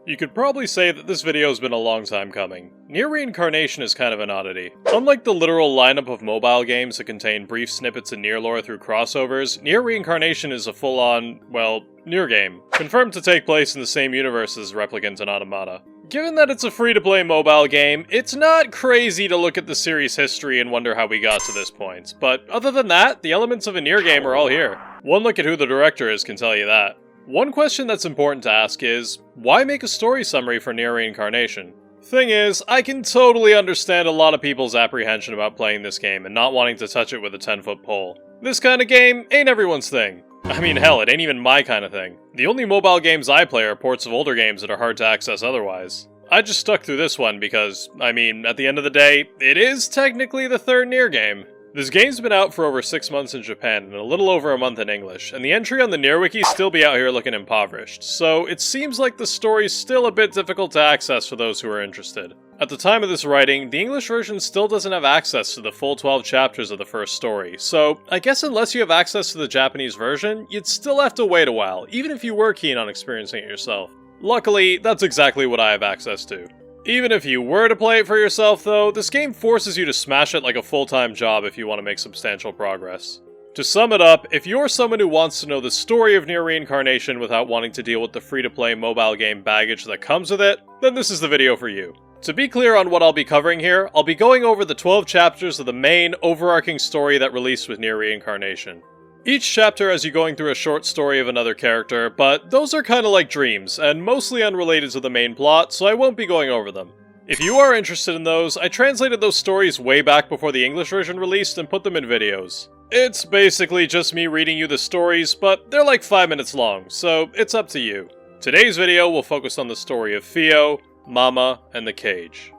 You could probably say that this video has been a long time coming. NieR Reincarnation is kind of an oddity. Unlike the literal lineup of mobile games that contain brief snippets of NieR lore through crossovers, NieR Reincarnation is a full-on, well, NieR game, confirmed to take place in the same universe as Replicant and Automata. Given that it's a free-to-play mobile game, it's not crazy to look at the series' history and wonder how we got to this point, but other than that, the elements of a NieR game are all here. One look at who the director is can tell you that. One question that's important to ask is, why make a story summary for NieR Reincarnation? Thing is, I can totally understand a lot of people's apprehension about playing this game and not wanting to touch it with a 10-foot pole. This kind of game ain't everyone's thing. I mean, hell, it ain't even my kind of thing. The only mobile games I play are ports of older games that are hard to access otherwise. I just stuck through this one because, I mean, at the end of the day, it is technically the third NieR game. This game's been out for over 6 months in Japan and a little over a month in English, and the entry on the NieR Wiki still be out here looking impoverished, so it seems like the story's still a bit difficult to access for those who are interested. At the time of this writing, the English version still doesn't have access to the full 12 chapters of the first story, so I guess unless you have access to the Japanese version, you'd still have to wait a while, even if you were keen on experiencing it yourself. Luckily, that's exactly what I have access to. Even if you were to play it for yourself though, this game forces you to smash it like a full-time job if you want to make substantial progress. To sum it up, if you're someone who wants to know the story of NieR Reincarnation without wanting to deal with the free-to-play mobile game baggage that comes with it, then this is the video for you. To be clear on what I'll be covering here, I'll be going over the 12 chapters of the main, overarching story that released with NieR Reincarnation. Each chapter has you going through a short story of another character, but those are kinda like dreams, and mostly unrelated to the main plot, so I won't be going over them. If you are interested in those, I translated those stories way back before the English version released and put them in videos. It's basically just me reading you the stories, but they're like 5 minutes long, so it's up to you. Today's video will focus on the story of Fio, Mama, and the cage.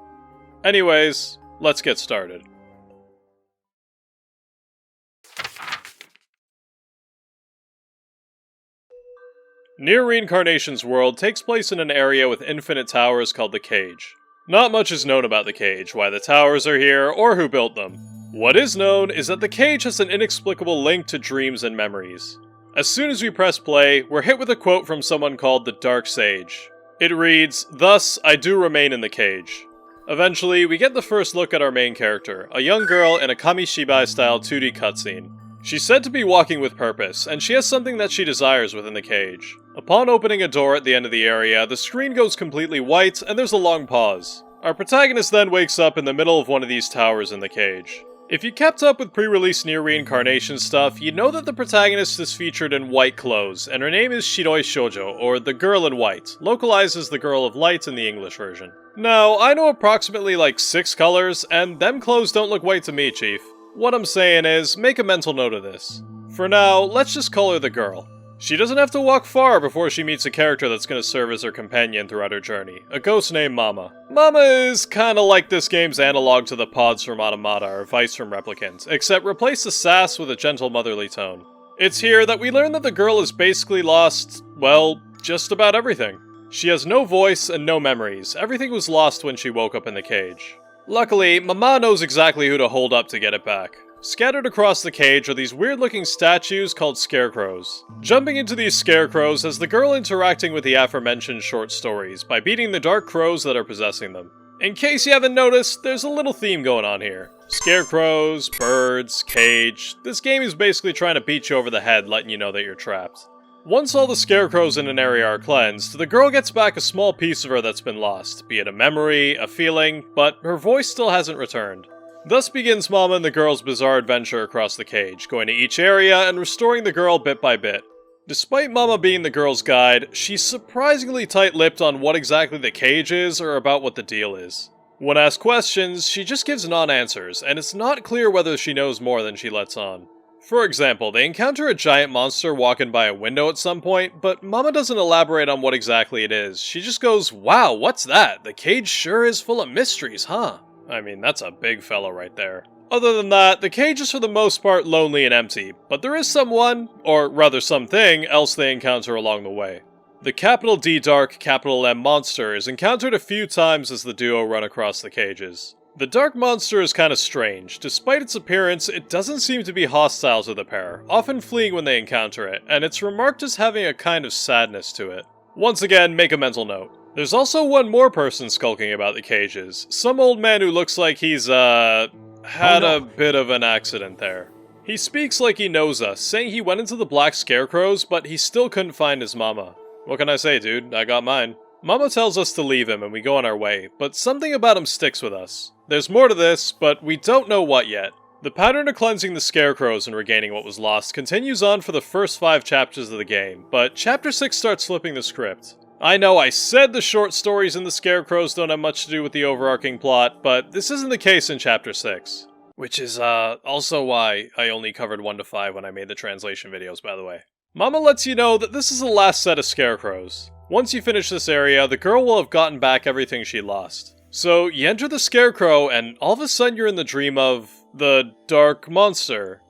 Anyways, let's get started. NieR Reincarnation's world takes place in an area with infinite towers called the Cage. Not much is known about the Cage, why the towers are here, or who built them. What is known is that the Cage has an inexplicable link to dreams and memories. As soon as we press play, we're hit with a quote from someone called the Dark Sage. It reads, "Thus, I do remain in the cage." Eventually, we get the first look at our main character, a young girl in a Kamishibai-style 2D cutscene. She's said to be walking with purpose, and she has something that she desires within the cage. Upon opening a door at the end of the area, the screen goes completely white, and there's a long pause. Our protagonist then wakes up in the middle of one of these towers in the cage. If you kept up with pre-release NieR Reincarnation stuff, you'd know that the protagonist is featured in white clothes, and her name is Shiroi Shoujo, or the Girl in White, localized as the Girl of Light in the English version. Now, I know approximately like 6 colors, and them clothes don't look white to me, Chief. What I'm saying is, make a mental note of this. For now, let's just call her the girl. She doesn't have to walk far before she meets a character that's going to serve as her companion throughout her journey, a ghost named Mama. Mama is kinda like this game's analog to the pods from Automata or Vice from Replicant, except replace the sass with a gentle motherly tone. It's here that we learn that the girl has basically lost, well, just about everything. She has no voice and no memories. Everything was lost when she woke up in the cage. Luckily, Mama knows exactly who to hold up to get it back. Scattered across the cage are these weird-looking statues called scarecrows. Jumping into these scarecrows has the girl interacting with the aforementioned short stories by beating the dark crows that are possessing them. In case you haven't noticed, there's a little theme going on here. Scarecrows, birds, cage. This game is basically trying to beat you over the head, letting you know that you're trapped. Once all the scarecrows in an area are cleansed, the girl gets back a small piece of her that's been lost, be it a memory, a feeling, but her voice still hasn't returned. Thus begins Mama and the girl's bizarre adventure across the cage, going to each area and restoring the girl bit by bit. Despite Mama being the girl's guide, she's surprisingly tight-lipped on what exactly the cage is or about what the deal is. When asked questions, she just gives non-answers, and it's not clear whether she knows more than she lets on. For example, they encounter a giant monster walking by a window at some point, but Mama doesn't elaborate on what exactly it is. She just goes, "Wow, what's that? The cage sure is full of mysteries, huh?" I mean, that's a big fellow right there. Other than that, the cage is for the most part lonely and empty, but there is someone, or rather something, else they encounter along the way. The capital D Dark, capital M Monster is encountered a few times as the duo run across the cages. The Dark Monster is kinda strange. Despite its appearance, it doesn't seem to be hostile to the pair, often fleeing when they encounter it, and it's remarked as having a kind of sadness to it. Once again, make a mental note. There's also one more person skulking about the cages. Some old man who looks like he's, had a bit of an accident there. He speaks like he knows us, saying he went into the black scarecrows, but he still couldn't find his mama. What can I say, dude? I got mine. Mama tells us to leave him and we go on our way, but something about him sticks with us. There's more to this, but we don't know what yet. The pattern of cleansing the scarecrows and regaining what was lost continues on for the first 5 chapters of the game, but Chapter 6 starts flipping the script. I know I said the short stories in the scarecrows don't have much to do with the overarching plot, but this isn't the case in Chapter 6. Which is, also why I only covered 1 to 5 when I made the translation videos, by the way. Mama lets you know that this is the last set of scarecrows. Once you finish this area, the girl will have gotten back everything she lost. So, you enter the scarecrow, and all of a sudden you're in the dream of the dark monster.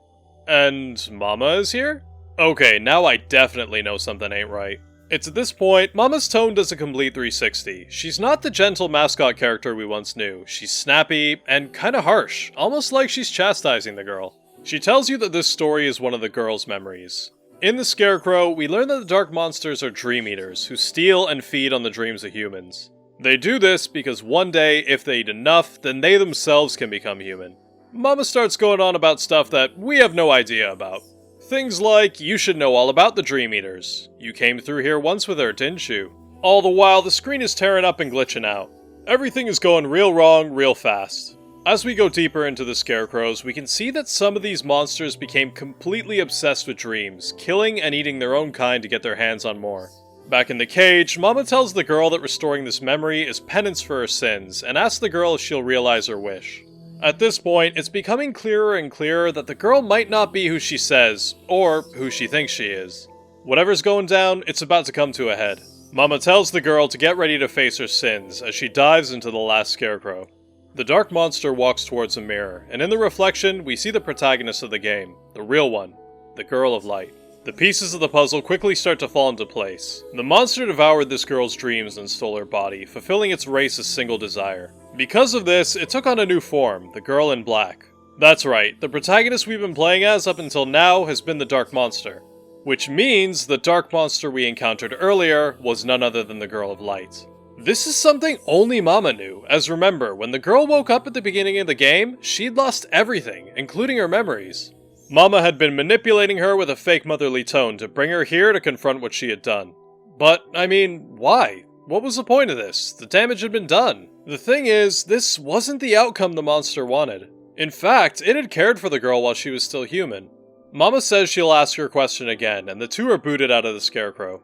And Mama is here? Okay, now I definitely know something ain't right. It's at this point, Mama's tone does a complete 360. She's not the gentle mascot character we once knew. She's snappy and kinda harsh, almost like she's chastising the girl. She tells you that this story is one of the girl's memories. In the Scarecrow, we learn that the dark monsters are dream eaters who steal and feed on the dreams of humans. They do this because one day, if they eat enough, then they themselves can become human. Mama starts going on about stuff that we have no idea about. Things like, you should know all about the Dream Eaters. You came through here once with her, didn't you? All the while, the screen is tearing up and glitching out. Everything is going real wrong, real fast. As we go deeper into the Scarecrows, we can see that some of these monsters became completely obsessed with dreams, killing and eating their own kind to get their hands on more. Back in the cage, Mama tells the girl that restoring this memory is penance for her sins, and asks the girl if she'll realize her wish. At this point, it's becoming clearer and clearer that the girl might not be who she says, or who she thinks she is. Whatever's going down, it's about to come to a head. Mama tells the girl to get ready to face her sins as she dives into the last Scarecrow. The dark monster walks towards a mirror, and in the reflection, we see the protagonist of the game, the real one, the Girl of Light. The pieces of the puzzle quickly start to fall into place. The monster devoured this girl's dreams and stole her body, fulfilling its race's single desire. Because of this, it took on a new form, the Girl in Black. That's right, the protagonist we've been playing as up until now has been the Dark Monster. Which means the Dark Monster we encountered earlier was none other than the Girl of Light. This is something only Mama knew, as remember, when the girl woke up at the beginning of the game, she'd lost everything, including her memories. Mama had been manipulating her with a fake motherly tone to bring her here to confront what she had done. But, I mean, why? What was the point of this? The damage had been done. The thing is, this wasn't the outcome the monster wanted. In fact, it had cared for the girl while she was still human. Mama says she'll ask her question again, and the two are booted out of the Scarecrow.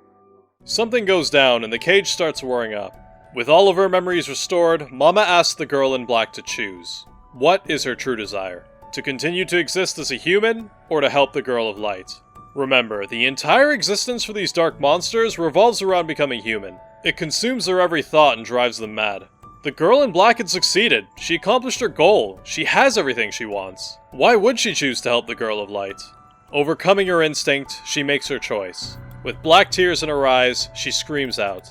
Something goes down, and the cage starts roaring up. With all of her memories restored, Mama asks the Girl in Black to choose. What is her true desire? To continue to exist as a human, or to help the Girl of Light? Remember, the entire existence for these dark monsters revolves around becoming human. It consumes their every thought and drives them mad. The Girl in Black had succeeded. She accomplished her goal. She has everything she wants. Why would she choose to help the Girl of Light? Overcoming her instinct, she makes her choice. With black tears in her eyes, she screams out.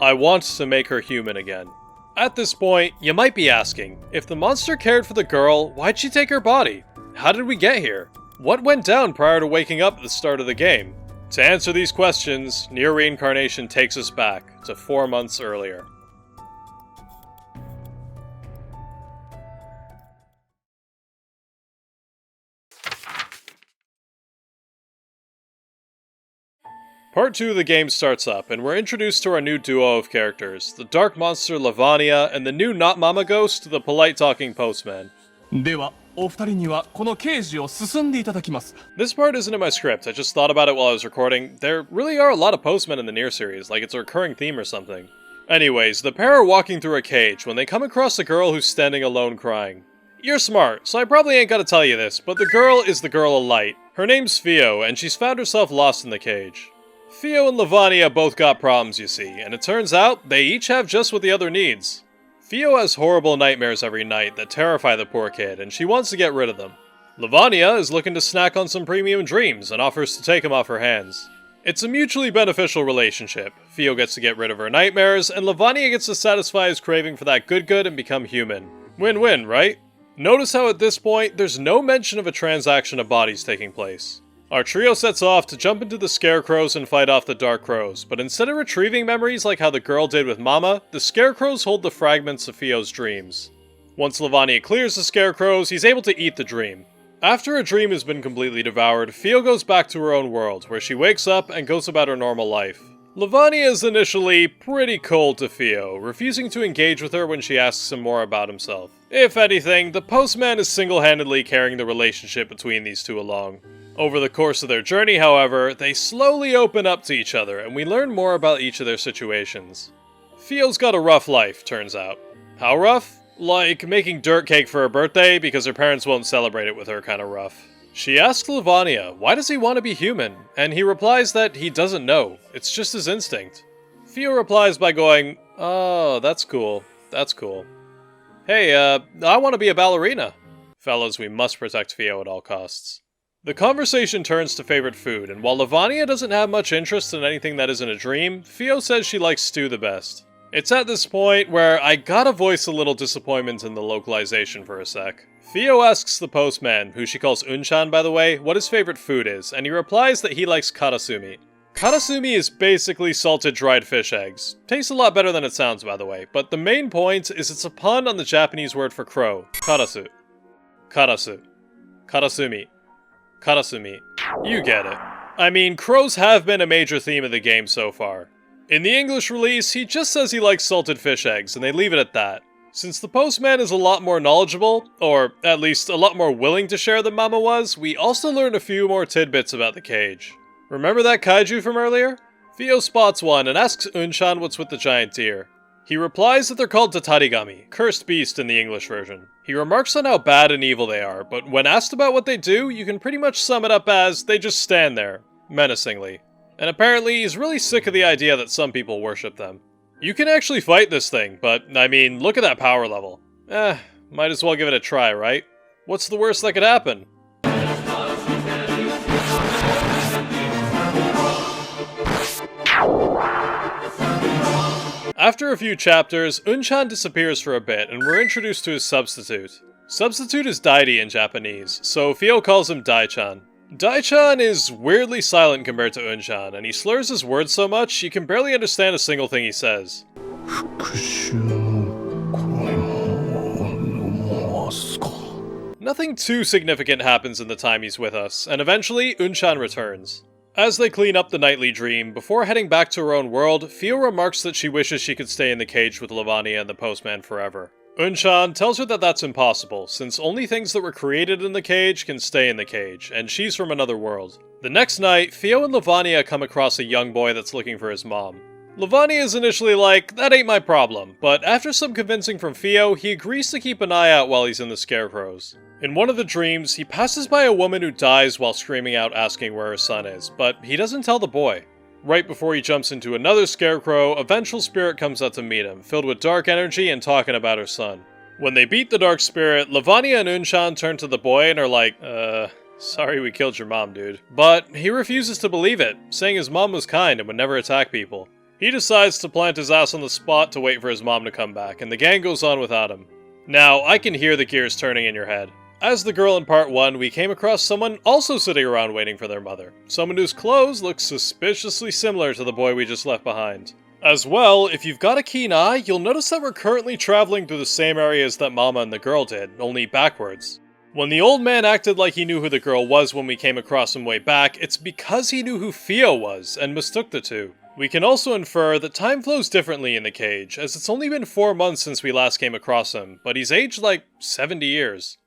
I want to make her human again. At this point, you might be asking, if the monster cared for the girl, why'd she take her body? How did we get here? What went down prior to waking up at the start of the game? To answer these questions, NieR Reincarnation takes us back to 4 months earlier. Part 2 of the game starts up, and we're introduced to our new duo of characters, the dark monster Levania and the new not Mama ghost, the polite talking postman. This part isn't in my script, I just thought about it while I was recording. There really are a lot of postmen in the NieR series, like it's a recurring theme or something. Anyways, the pair are walking through a cage when they come across a girl who's standing alone crying. You're smart, so I probably ain't gotta tell you this, but the girl is the Girl of Light. Her name's Theo, and she's found herself lost in the cage. Theo and Levania both got problems, you see, and it turns out they each have just what the other needs. Theo has horrible nightmares every night that terrify the poor kid, and she wants to get rid of them. Levania is looking to snack on some premium dreams and offers to take them off her hands. It's a mutually beneficial relationship. Theo gets to get rid of her nightmares, and Levania gets to satisfy his craving for that good and become human. Win-win, right? Notice how at this point, there's no mention of a transaction of bodies taking place. Our trio sets off to jump into the scarecrows and fight off the dark crows, but instead of retrieving memories like how the girl did with Mama, the scarecrows hold the fragments of Fio's dreams. Once Levania clears the scarecrows, he's able to eat the dream. After a dream has been completely devoured, Fio goes back to her own world, where she wakes up and goes about her normal life. Levania is initially pretty cold to Fio, refusing to engage with her when she asks him more about himself. If anything, the postman is single-handedly carrying the relationship between these two along. Over the course of their journey, however, they slowly open up to each other, and we learn more about each of their situations. Fio's got a rough life, turns out. How rough? Like making dirt cake for her birthday because her parents won't celebrate it with her kinda rough. She asks Levania, why does he want to be human? And he replies that he doesn't know, it's just his instinct. Fio replies by going, oh, that's cool, that's cool. Hey, I want to be a ballerina. Fellas, we must protect Fio at all costs. The conversation turns to favorite food, and while Levania doesn't have much interest in anything that isn't a dream, Fio says she likes stew the best. It's at this point where I gotta voice a little disappointment in the localization for a sec. Fio asks the postman, who she calls Unchan by the way, what his favorite food is, and he replies that he likes Katasumi. Katasumi is basically salted dried fish eggs. Tastes a lot better than it sounds by the way, but the main point is it's a pun on the Japanese word for crow, karasu. Karasu. Katasumi. Katasumi. You get it. I mean, crows have been a major theme of the game so far. In the English release, he just says he likes salted fish eggs, and they leave it at that. Since the postman is a lot more knowledgeable, or at least a lot more willing to share than Mama was, we also learn a few more tidbits about the cage. Remember that kaiju from earlier? Fio spots one and asks Unchan what's with the giant deer. He replies that they're called Tatarigami, cursed beast in the English version. He remarks on how bad and evil they are, but when asked about what they do, you can pretty much sum it up as, they just stand there, menacingly. And apparently he's really sick of the idea that some people worship them. You can actually fight this thing, but I mean, look at that power level. Might as well give it a try, right? What's the worst that could happen? After a few chapters, Unchan disappears for a bit, and we're introduced to his substitute. Substitute is deity in Japanese, so Fio calls him Dai-chan. Dai-chan is weirdly silent compared to Unchan, and he slurs his words so much you can barely understand a single thing he says. Nothing too significant happens in the time he's with us, and eventually Unchan returns. As they clean up the nightly dream, before heading back to her own world, Fio remarks that she wishes she could stay in the cage with Levania and the postman forever. Unchan tells her that that's impossible, since only things that were created in the cage can stay in the cage, and she's from another world. The next night, Fio and Levania come across a young boy that's looking for his mom. Levania is initially like, that ain't my problem, but after some convincing from Fio, he agrees to keep an eye out while he's in the scarecrows. In one of the dreams, he passes by a woman who dies while screaming out asking where her son is, but he doesn't tell the boy. Right before he jumps into another scarecrow, a vengeful spirit comes out to meet him, filled with dark energy and talking about her son. When they beat the dark spirit, Levania and Unchan turn to the boy and are like, sorry we killed your mom, dude. But he refuses to believe it, saying his mom was kind and would never attack people. He decides to plant his ass on the spot to wait for his mom to come back, and the gang goes on without him. Now, I can hear the gears turning in your head. As the girl in part 1, we came across someone also sitting around waiting for their mother. Someone whose clothes look suspiciously similar to the boy we just left behind. As well, if you've got a keen eye, you'll notice that we're currently traveling through the same areas that Mama and the girl did, only backwards. When the old man acted like he knew who the girl was when we came across him way back, it's because he knew who Fio was, and mistook the two. We can also infer that time flows differently in the cage, as it's only been 4 months since we last came across him, but he's aged like 70 years.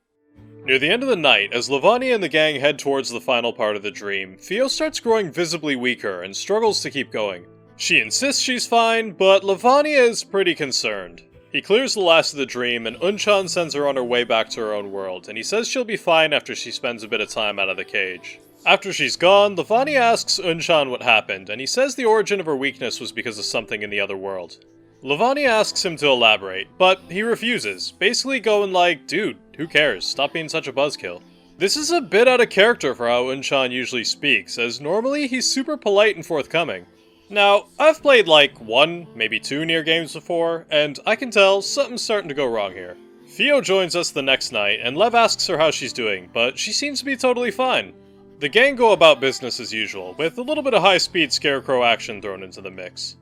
Near the end of the night, as Levania and the gang head towards the final part of the dream, Fio starts growing visibly weaker and struggles to keep going. She insists she's fine, but Levania is pretty concerned. He clears the last of the dream, and Unchan sends her on her way back to her own world, and he says she'll be fine after she spends a bit of time out of the cage. After she's gone, Levania asks Unchan what happened, and he says the origin of her weakness was because of something in the other world. Levania asks him to elaborate, but he refuses, basically going like, dude, who cares, stop being such a buzzkill. This is a bit out of character for how Unchan usually speaks, as normally he's super polite and forthcoming. Now, I've played like 1, maybe 2 NieR games before, and I can tell something's starting to go wrong here. Fio joins us the next night, and Lev asks her how she's doing, but she seems to be totally fine. The gang go about business as usual, with a little bit of high-speed scarecrow action thrown into the mix.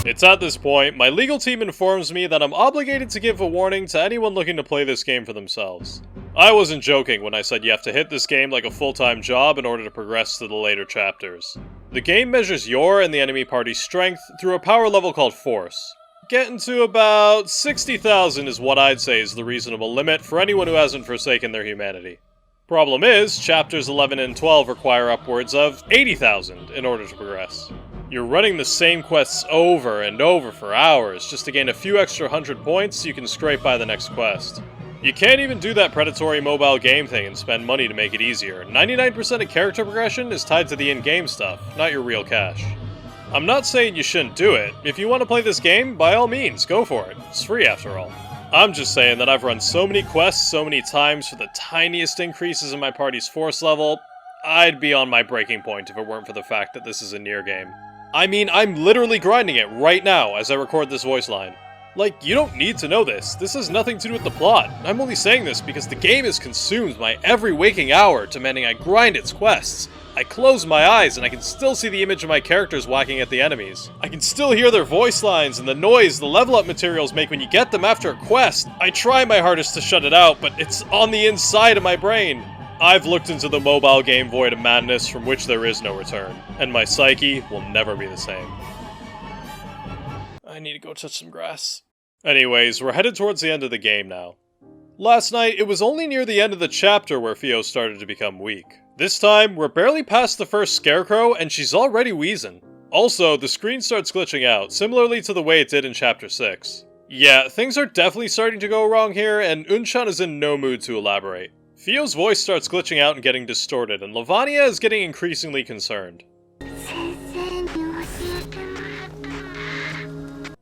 It's at this point, my legal team informs me that I'm obligated to give a warning to anyone looking to play this game for themselves. I wasn't joking when I said you have to hit this game like a full-time job in order to progress to the later chapters. The game measures your and the enemy party's strength through a power level called Force. Getting to about 60,000 is what I'd say is the reasonable limit for anyone who hasn't forsaken their humanity. Problem is, chapters 11 and 12 require upwards of 80,000 in order to progress. You're running the same quests over and over for hours just to gain a few extra 100 points so you can scrape by the next quest. You can't even do that predatory mobile game thing and spend money to make it easier. 99% of character progression is tied to the in-game stuff, not your real cash. I'm not saying you shouldn't do it. If you want to play this game, by all means, go for it. It's free after all. I'm just saying that I've run so many quests so many times for the tiniest increases in my party's force level, I'd be on my breaking point if it weren't for the fact that this is a NieR game. I mean, I'm literally grinding it right now as I record this voice line. Like, you don't need to know this. This has nothing to do with the plot. I'm only saying this because the game has consumed my every waking hour, demanding I grind its quests. I close my eyes and I can still see the image of my characters whacking at the enemies. I can still hear their voice lines and the noise the level up materials make when you get them after a quest. I try my hardest to shut it out, but it's on the inside of my brain. I've looked into the mobile game void of madness from which there is no return, and my psyche will never be the same. I need to go touch some grass. Anyways, we're headed towards the end of the game now. Last night, it was only near the end of the chapter where Fio started to become weak. This time, we're barely past the first scarecrow, and she's already wheezing. Also, the screen starts glitching out, similarly to the way it did in Chapter 6. Yeah, things are definitely starting to go wrong here, and Unchan is in no mood to elaborate. Fio's voice starts glitching out and getting distorted, and Levania is getting increasingly concerned.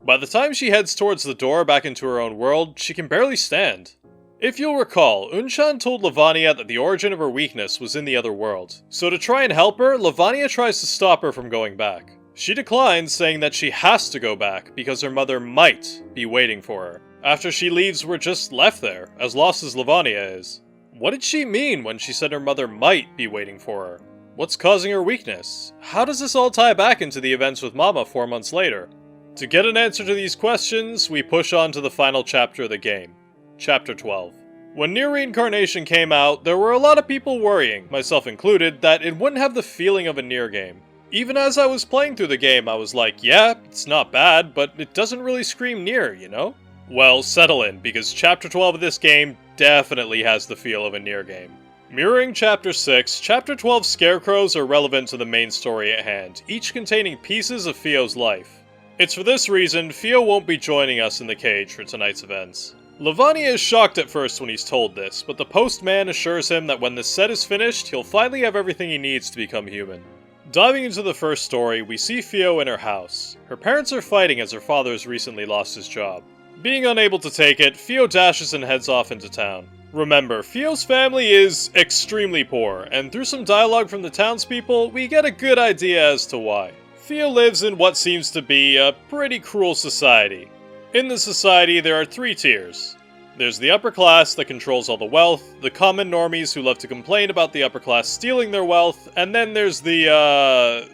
By the time she heads towards the door back into her own world, she can barely stand. If you'll recall, Unchan told Levania that the origin of her weakness was in the other world, so to try and help her, Levania tries to stop her from going back. She declines, saying that she has to go back because her mother might be waiting for her. After she leaves, we're just left there, as lost as Levania is. What did she mean when she said her mother might be waiting for her? What's causing her weakness? How does this all tie back into the events with Mama 4 months later? To get an answer to these questions, we push on to the final chapter of the game. Chapter 12. When NieR Reincarnation came out, there were a lot of people worrying, myself included, that it wouldn't have the feeling of a NieR game. Even as I was playing through the game, I was like, yeah, it's not bad, but it doesn't really scream NieR, you know? Well, settle in, because Chapter 12 of this game definitely has the feel of a NieR game. Mirroring Chapter 6, Chapter 12's scarecrows are relevant to the main story at hand, each containing pieces of Fio's life. It's for this reason Fio won't be joining us in the cage for tonight's events. Levania is shocked at first when he's told this, but the postman assures him that when this set is finished, he'll finally have everything he needs to become human. Diving into the first story, we see Fio in her house. Her parents are fighting as her father has recently lost his job. Being unable to take it, Fio dashes and heads off into town. Remember, Fio's family is extremely poor, and through some dialogue from the townspeople, we get a good idea as to why. Fio lives in what seems to be a pretty cruel society. In the society, there are 3 tiers. There's the upper class that controls all the wealth, the common normies who love to complain about the upper class stealing their wealth, and then there's the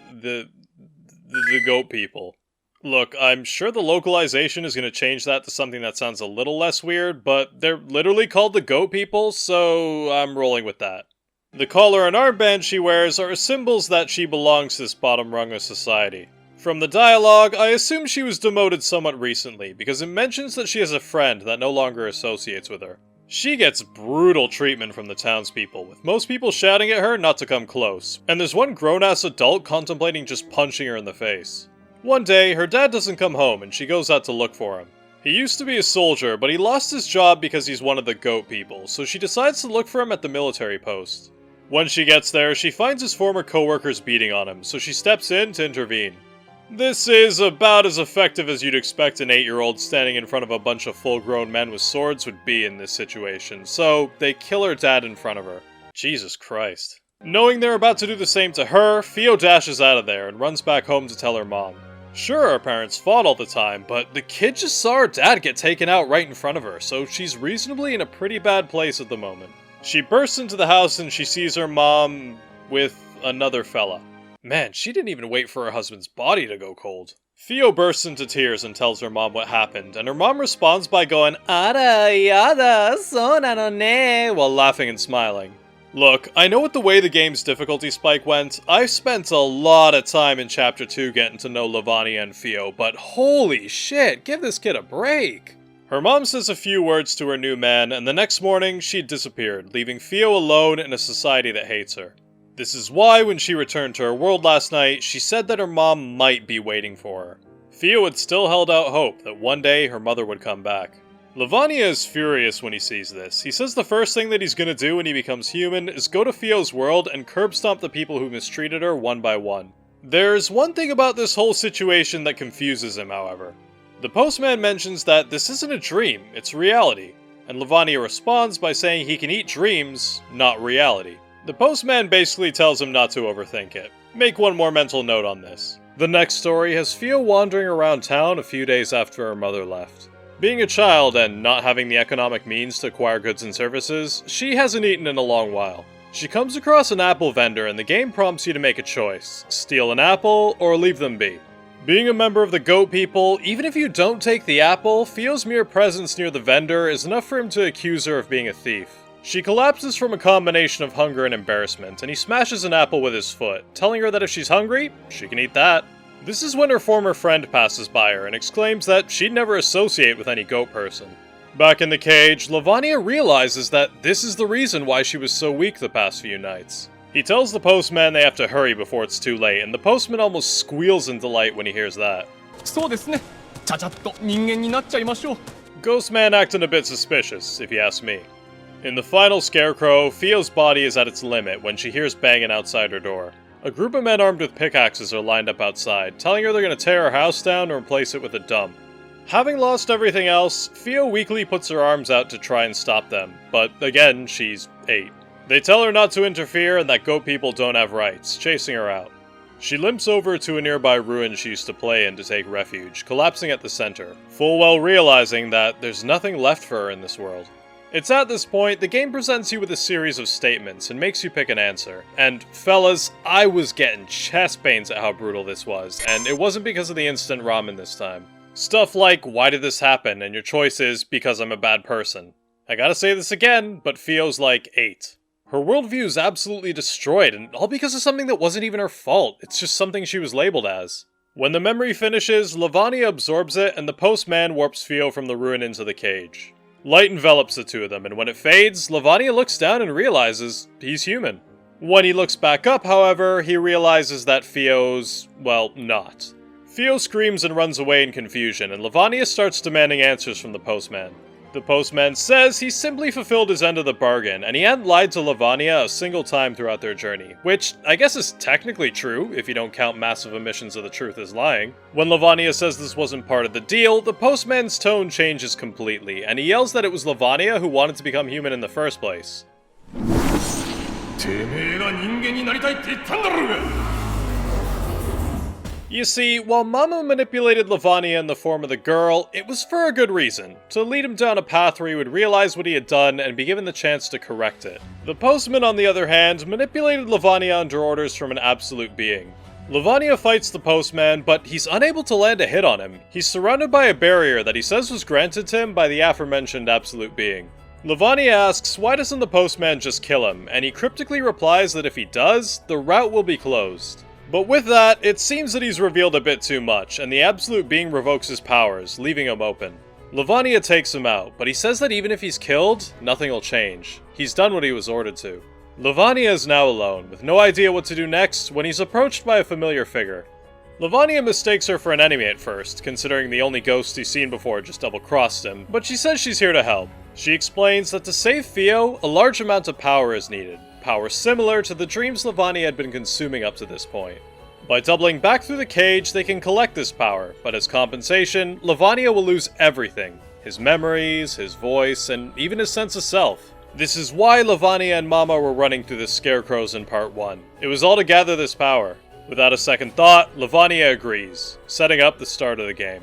goat people. Look, I'm sure the localization is going to change that to something that sounds a little less weird, but they're literally called the goat people, so I'm rolling with that. The collar and armband she wears are symbols that she belongs to this bottom rung of society. From the dialogue, I assume she was demoted somewhat recently, because it mentions that she has a friend that no longer associates with her. She gets brutal treatment from the townspeople, with most people shouting at her not to come close, and there's one grown-ass adult contemplating just punching her in the face. One day, her dad doesn't come home and she goes out to look for him. He used to be a soldier, but he lost his job because he's one of the goat people, so she decides to look for him at the military post. When she gets there, she finds his former co-workers beating on him, so she steps in to intervene. This is about as effective as you'd expect an 8-year-old standing in front of a bunch of full-grown men with swords would be in this situation, so they kill her dad in front of her. Jesus Christ. Knowing they're about to do the same to her, Fio dashes out of there and runs back home to tell her mom. Sure, her parents fought all the time, but the kid just saw her dad get taken out right in front of her, so she's reasonably in a pretty bad place at the moment. She bursts into the house and she sees her mom with another fella. Man, she didn't even wait for her husband's body to go cold. Theo bursts into tears and tells her mom what happened, and her mom responds by going, "Ara, yada, so nano ne," while laughing and smiling. Look, I know with the way the game's difficulty spike went, I spent a lot of time in Chapter 2 getting to know Levania and Theo, but holy shit, give this kid a break! Her mom says a few words to her new man, and the next morning, she'd disappeared, leaving Theo alone in a society that hates her. This is why, when she returned to her world last night, she said that her mom might be waiting for her. Theo had still held out hope that one day her mother would come back. Levania is furious when he sees this. He says the first thing that he's gonna do when he becomes human is go to Theo's world and curb stomp the people who mistreated her one by one. There's one thing about this whole situation that confuses him, however. The postman mentions that this isn't a dream, it's reality, and Levania responds by saying he can eat dreams, not reality. The postman basically tells him not to overthink it. Make one more mental note on this. The next story has Theo wandering around town a few days after her mother left. Being a child and not having the economic means to acquire goods and services, she hasn't eaten in a long while. She comes across an apple vendor and the game prompts you to make a choice. Steal an apple or leave them be. Being a member of the goat people, even if you don't take the apple, Theo's mere presence near the vendor is enough for him to accuse her of being a thief. She collapses from a combination of hunger and embarrassment, and he smashes an apple with his foot, telling her that if she's hungry, she can eat that. This is when her former friend passes by her and exclaims that she'd never associate with any goat person. Back in the cage, Levania realizes that this is the reason why she was so weak the past few nights. He tells the postman they have to hurry before it's too late, and the postman almost squeals in delight when he hears that. Ghostman acting a bit suspicious, if you ask me. In the final scarecrow, Theo's body is at its limit when she hears banging outside her door. A group of men armed with pickaxes are lined up outside, telling her they're going to tear her house down and replace it with a dump. Having lost everything else, Theo weakly puts her arms out to try and stop them, but again, she's 8. They tell her not to interfere and that goat people don't have rights, chasing her out. She limps over to a nearby ruin she used to play in to take refuge, collapsing at the center, full well realizing that there's nothing left for her in this world. It's at this point, the game presents you with a series of statements and makes you pick an answer. And fellas, I was getting chest pains at how brutal this was, and it wasn't because of the instant ramen this time. Stuff like, why did this happen? And your choice is, because I'm a bad person. I gotta say this again, but Theo's like 8. Her worldview is absolutely destroyed, and all because of something that wasn't even her fault, it's just something she was labeled as. When the memory finishes, Levania absorbs it, and the postman warps Theo from the ruin into the cage. Light envelops the two of them, and when it fades, Levania looks down and realizes he's human. When he looks back up, however, he realizes that Theo's, well, not. Theo screams and runs away in confusion, and Levania starts demanding answers from the postman. The postman says he simply fulfilled his end of the bargain, and he hadn't lied to Levania a single time throughout their journey, which I guess is technically true, if you don't count massive omissions of the truth as lying. When Levania says this wasn't part of the deal, the postman's tone changes completely, and he yells that it was Levania who wanted to become human in the first place. You see, while Mama manipulated Levania in the form of the girl, it was for a good reason, to lead him down a path where he would realize what he had done and be given the chance to correct it. The postman, on the other hand, manipulated Levania under orders from an absolute being. Levania fights the postman, but he's unable to land a hit on him. He's surrounded by a barrier that he says was granted to him by the aforementioned absolute being. Levania asks why doesn't the postman just kill him, and he cryptically replies that if he does, the route will be closed. But with that, it seems that he's revealed a bit too much, and the absolute being revokes his powers, leaving him open. Levania takes him out, but he says that even if he's killed, nothing will change. He's done what he was ordered to. Levania is now alone, with no idea what to do next, when he's approached by a familiar figure. Levania mistakes her for an enemy at first, considering the only ghost he's seen before just double-crossed him, but she says she's here to help. She explains that to save Theo, a large amount of power is needed. Power similar to the dreams Levania had been consuming up to this point. By doubling back through the cage, they can collect this power, but as compensation, Levania will lose everything. His memories, his voice, and even his sense of self. This is why Levania and Mama were running through the scarecrows in part 1. It was all to gather this power. Without a second thought, Levania agrees, setting up the start of the game.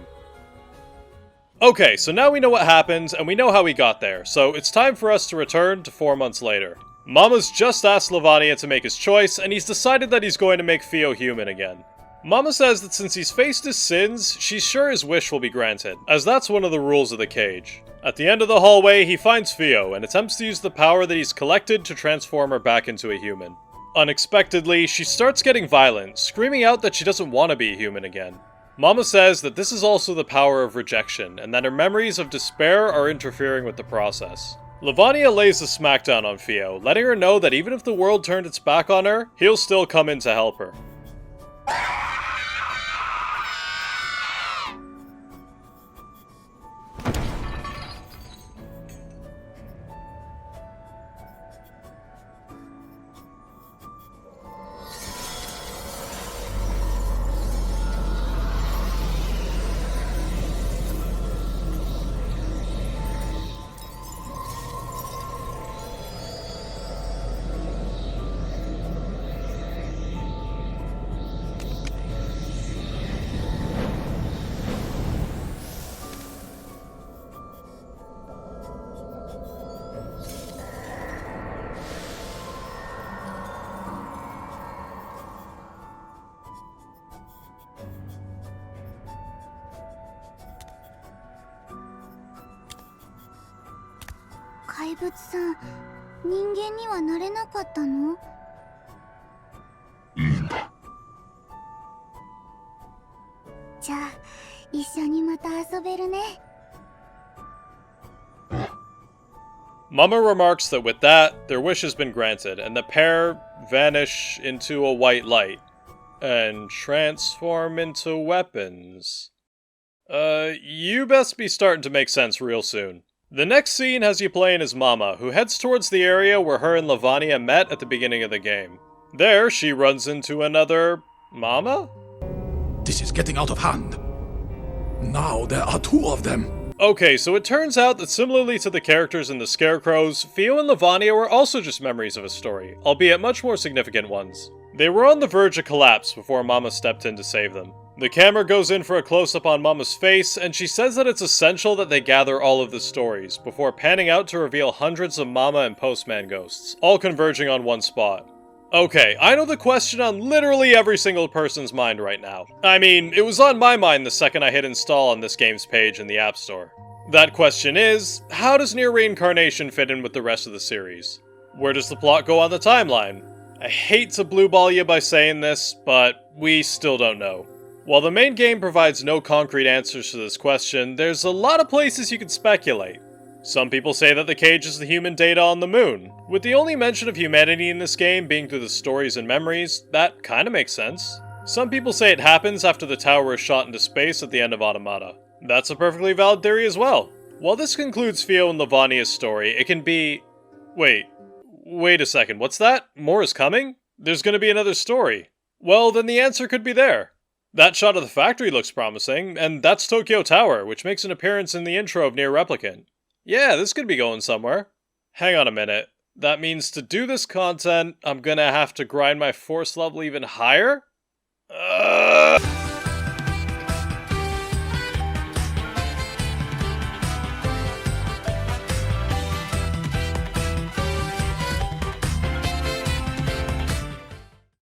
Okay, so now we know what happened, and we know how we got there, so it's time for us to return to 4 months later. Mama's just asked Levania to make his choice, and he's decided that he's going to make Theo human again. Mama says that since he's faced his sins, she's sure his wish will be granted, as that's one of the rules of the cage. At the end of the hallway, he finds Theo, and attempts to use the power that he's collected to transform her back into a human. Unexpectedly, she starts getting violent, screaming out that she doesn't want to be a human again. Mama says that this is also the power of rejection, and that her memories of despair are interfering with the process. Levania lays the smackdown on Theo, letting her know that even if the world turned its back on her, he'll still come in to help her. Mama remarks that with that, their wish has been granted, and the pair vanish into a white light, and transform into weapons. You best be starting to make sense real soon. The next scene has you playing as Mama, who heads towards the area where her and Levania met at the beginning of the game. There, she runs into another... Mama? This is getting out of hand. Now there are 2 of them. Okay, so it turns out that similarly to the characters in the Scarecrows, Theo and Levania were also just memories of a story, albeit much more significant ones. They were on the verge of collapse before Mama stepped in to save them. The camera goes in for a close-up on Mama's face, and she says that it's essential that they gather all of the stories, before panning out to reveal hundreds of Mama and Postman ghosts, all converging on one spot. Okay, I know the question on literally every single person's mind right now. I mean, it was on my mind the second I hit install on this game's page in the App Store. That question is, how does NieR Reincarnation fit in with the rest of the series? Where does the plot go on the timeline? I hate to blueball you by saying this, but we still don't know. While the main game provides no concrete answers to this question, there's a lot of places you can speculate. Some people say that the cage is the human data on the moon. With the only mention of humanity in this game being through the stories and memories, that kinda makes sense. Some people say it happens after the tower is shot into space at the end of Automata. That's a perfectly valid theory as well. While this concludes Theo and Levania's story, it can be... Wait a second, what's that? More is coming? There's gonna be another story. Well, then the answer could be there. That shot of the factory looks promising, and that's Tokyo Tower, which makes an appearance in the intro of NieR Replicant. Yeah, this could be going somewhere. Hang on a minute. That means to do this content, I'm gonna have to grind my force level even higher?